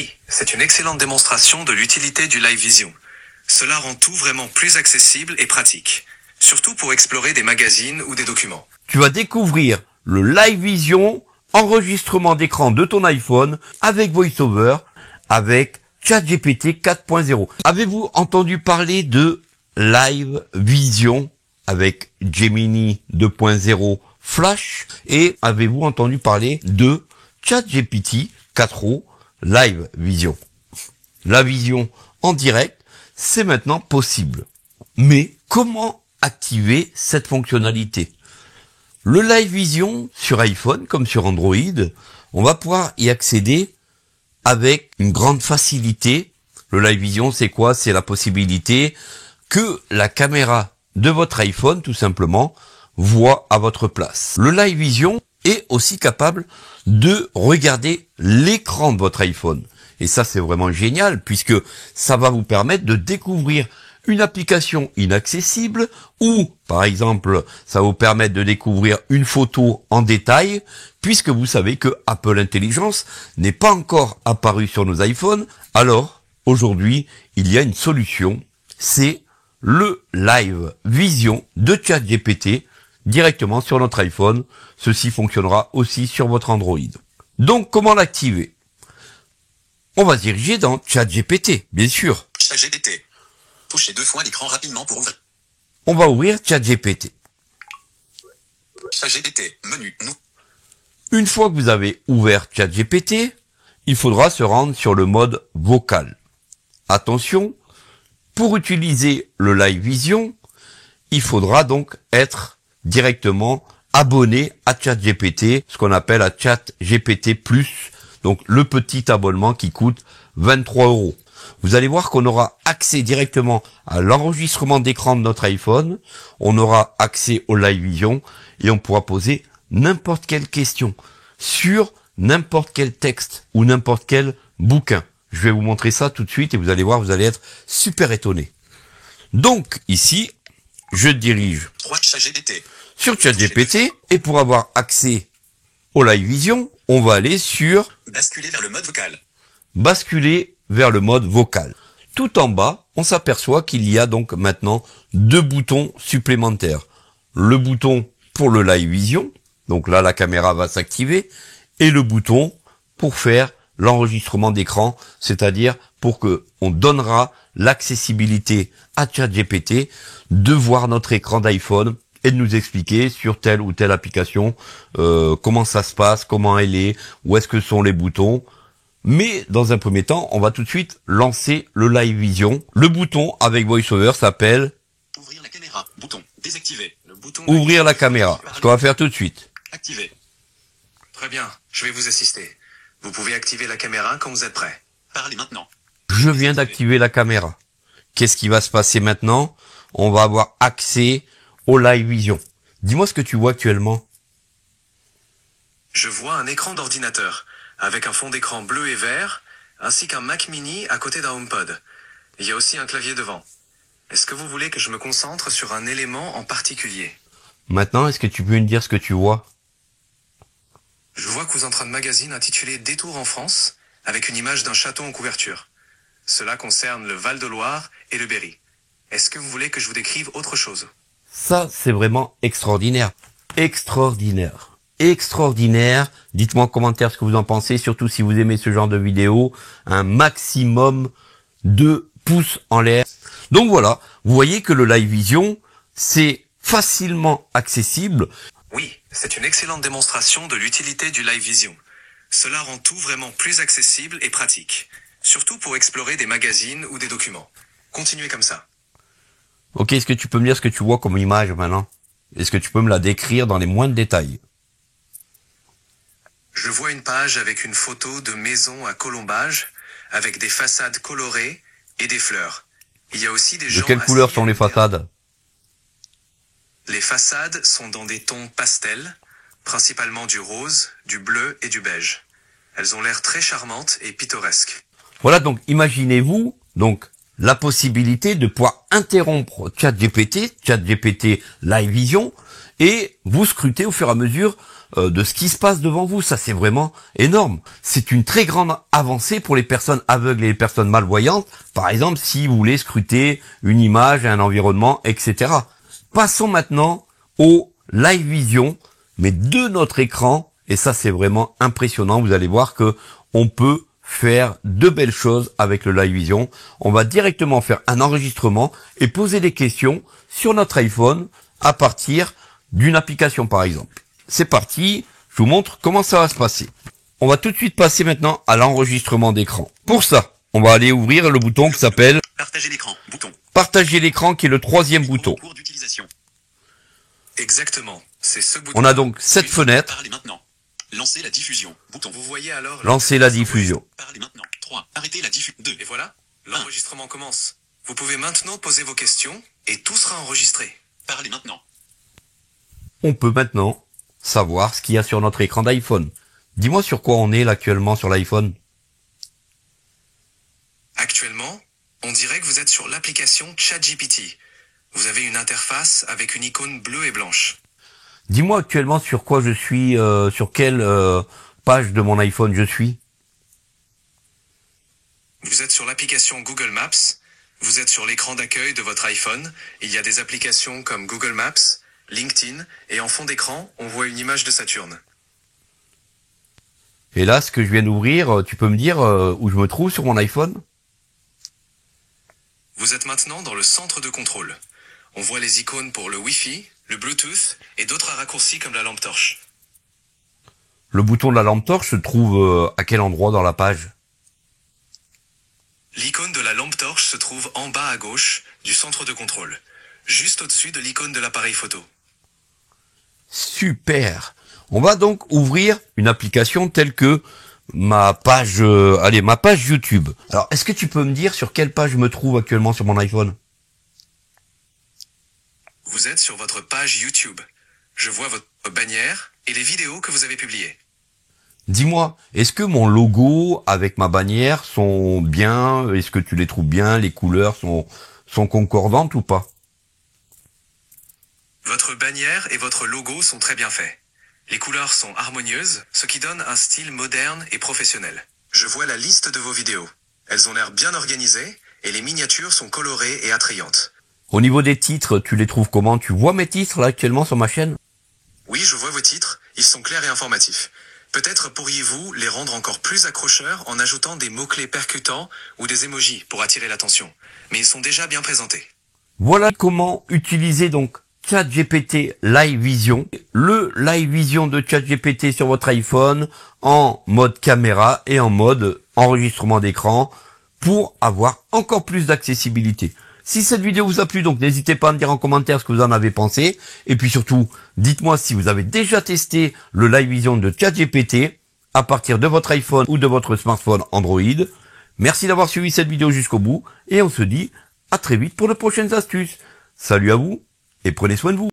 Oui, c'est une excellente démonstration de l'utilité du Live Vision. Cela rend tout vraiment plus accessible et pratique, surtout pour explorer des magazines ou des documents. Tu vas découvrir le Live Vision, enregistrement d'écran de ton iPhone avec VoiceOver, avec ChatGPT 4.0. Avez-vous entendu parler de Live Vision avec Gemini 2.0 Flash? Et avez-vous entendu parler de ChatGPT 4o Live Vision? La vision en direct, c'est maintenant possible. Mais comment activer cette fonctionnalité? Le Live Vision sur iPhone comme sur Android, on va pouvoir y accéder avec une grande facilité. Le Live Vision, c'est quoi? C'est la possibilité que la caméra de votre iPhone, tout simplement, voit à votre place. Le Live Vision est aussi capable de regarder l'écran de votre iPhone. Et ça, c'est vraiment génial, puisque ça va vous permettre de découvrir une application inaccessible, ou, par exemple, ça va vous permettre de découvrir une photo en détail, puisque vous savez que Apple Intelligence n'est pas encore apparu sur nos iPhones. Alors, aujourd'hui, il y a une solution, c'est le Live Vision de ChatGPT directement sur notre iPhone. Ceci fonctionnera aussi sur votre Android. Donc, comment l'activer? On va se diriger dans ChatGPT, bien sûr. ChatGPT. Touchez 2 fois l'écran rapidement pour ouvrir. On va ouvrir ChatGPT. ChatGPT, menu, nous. Une fois que vous avez ouvert ChatGPT, il faudra se rendre sur le mode vocal. Attention, pour utiliser le Live Vision, il faudra donc être directement abonné à ChatGPT, ce qu'on appelle à ChatGPT+, donc le petit abonnement qui coûte 23 €. Vous allez voir qu'on aura accès directement à l'enregistrement d'écran de notre iPhone, on aura accès au Live Vision et on pourra poser n'importe quelle question sur n'importe quel texte ou n'importe quel bouquin. Je vais vous montrer ça tout de suite et vous allez voir, vous allez être super étonné. Donc ici, je dirige sur ChatGPT et pour avoir accès au Live Vision, on va aller sur basculer vers le mode vocal. Basculer vers le mode vocal. Tout en bas, on s'aperçoit qu'il y a donc maintenant 2 boutons supplémentaires. Le bouton pour le Live Vision, donc là la caméra va s'activer, et le bouton pour faire l'enregistrement d'écran, c'est-à-dire pour que on donnera l'accessibilité à ChatGPT de voir notre écran d'iPhone et de nous expliquer sur telle ou telle application comment ça se passe, comment elle est, où est-ce que sont les boutons. Mais dans un premier temps, on va tout de suite lancer le Live Vision. Le bouton avec VoiceOver s'appelle ouvrir la caméra, bouton désactivé. Le bouton ouvrir la caméra. Ce qu'on va faire tout de suite. Activer. Très bien, je vais vous assister. Vous pouvez activer la caméra quand vous êtes prêt. Parlez maintenant. Je viens d'activer la caméra. Qu'est-ce qui va se passer maintenant? On va avoir accès au Live Vision. Dis-moi ce que tu vois actuellement. Je vois un écran d'ordinateur avec un fond d'écran bleu et vert, ainsi qu'un Mac mini à côté d'un HomePod. Il y a aussi un clavier devant. Est-ce que vous voulez que je me concentre sur un élément en particulier? Maintenant, est-ce que tu peux me dire ce que tu vois? Je vois que vous entrez un magazine intitulé Détour en France, avec une image d'un château en couverture. Cela concerne le Val-de-Loire et le Berry. Est-ce que vous voulez que je vous décrive autre chose? Ça, c'est vraiment extraordinaire. Extraordinaire. Extraordinaire. Dites-moi en commentaire ce que vous en pensez, surtout si vous aimez ce genre de vidéo. Un maximum de pouces en l'air. Donc voilà, vous voyez que le Live Vision, c'est facilement accessible. Oui, c'est une excellente démonstration de l'utilité du Live Vision. Cela rend tout vraiment plus accessible et pratique, surtout pour explorer des magazines ou des documents. Continuez comme ça. Ok, est-ce que tu peux me dire ce que tu vois comme image maintenant? Est-ce que tu peux me la décrire dans les moindres détails? Je vois une page avec une photo de maison à colombage, avec des façades colorées et des fleurs. Il y a aussi des gens... De quelle couleur sont les façades? Les façades sont dans des tons pastels, principalement du rose, du bleu et du beige. Elles ont l'air très charmantes et pittoresques. Voilà, donc imaginez-vous donc la possibilité de pouvoir interrompre ChatGPT Live Vision, et vous scrutez au fur et à mesure de ce qui se passe devant vous. Ça, c'est vraiment énorme. C'est une très grande avancée pour les personnes aveugles et les personnes malvoyantes. Par exemple, si vous voulez scruter une image, un environnement, etc. Passons maintenant au Live Vision, mais de notre écran. Et ça, c'est vraiment impressionnant. Vous allez voir que on peut faire de belles choses avec le Live Vision. On va directement faire un enregistrement et poser des questions sur notre iPhone à partir d'une application par exemple. C'est parti, je vous montre comment ça va se passer. On va tout de suite passer maintenant à l'enregistrement d'écran. Pour ça, on va aller ouvrir le bouton qui s'appelle Partager l'écran, bouton. Partager l'écran qui est le troisième bouton. Cours d'utilisation. Exactement, c'est ce bouton. On a donc cette fenêtre. Parlez maintenant. Lancer la diffusion, bouton. Vous voyez alors Lancer la diffusion. Parlez maintenant. 3. Arrêtez la diffusion. 2. Et voilà, l'enregistrement commence. Vous pouvez maintenant poser vos questions et tout sera enregistré. Parlez maintenant. On peut maintenant savoir ce qu'il y a sur notre écran d'iPhone. Dis-moi sur quoi on est là actuellement sur l'iPhone. Actuellement, on dirait que vous êtes sur l'application ChatGPT. Vous avez une interface avec une icône bleue et blanche. Dis-moi actuellement sur quoi je suis, sur quelle page de mon iPhone je suis. Vous êtes sur l'application Google Maps. Vous êtes sur l'écran d'accueil de votre iPhone. Il y a des applications comme Google Maps, LinkedIn, et en fond d'écran, on voit une image de Saturne. Et là, ce que je viens d'ouvrir, tu peux me dire où je me trouve sur mon iPhone? Vous êtes maintenant dans le centre de contrôle. On voit les icônes pour le Wi-Fi, le Bluetooth et d'autres raccourcis comme la lampe torche. Le bouton de la lampe torche se trouve à quel endroit dans la page? L'icône de la lampe torche se trouve en bas à gauche du centre de contrôle, juste au-dessus de l'icône de l'appareil photo. Super. On va donc ouvrir une application telle que ma page, ma page YouTube. Alors, est-ce que tu peux me dire sur quelle page je me trouve actuellement sur mon iPhone? Vous êtes sur votre page YouTube. Je vois votre bannière et les vidéos que vous avez publiées. Dis-moi, est-ce que mon logo avec ma bannière sont bien? Est-ce que tu les trouves bien? Les couleurs sont concordantes ou pas? Votre bannière et votre logo sont très bien faits. Les couleurs sont harmonieuses, ce qui donne un style moderne et professionnel. Je vois la liste de vos vidéos. Elles ont l'air bien organisées et les miniatures sont colorées et attrayantes. Au niveau des titres, tu les trouves comment? Tu vois mes titres là actuellement sur ma chaîne? Oui, je vois vos titres. Ils sont clairs et informatifs. Peut-être pourriez-vous les rendre encore plus accrocheurs en ajoutant des mots-clés percutants ou des emojis pour attirer l'attention. Mais ils sont déjà bien présentés. Voilà comment utiliser donc ChatGPT Live Vision, le Live Vision de ChatGPT sur votre iPhone en mode caméra et en mode enregistrement d'écran pour avoir encore plus d'accessibilité. Si cette vidéo vous a plu, donc n'hésitez pas à me dire en commentaire ce que vous en avez pensé. Et puis surtout, dites-moi si vous avez déjà testé le Live Vision de ChatGPT à partir de votre iPhone ou de votre smartphone Android. Merci d'avoir suivi cette vidéo jusqu'au bout et on se dit à très vite pour de prochaines astuces. Salut à vous et prenez soin de vous.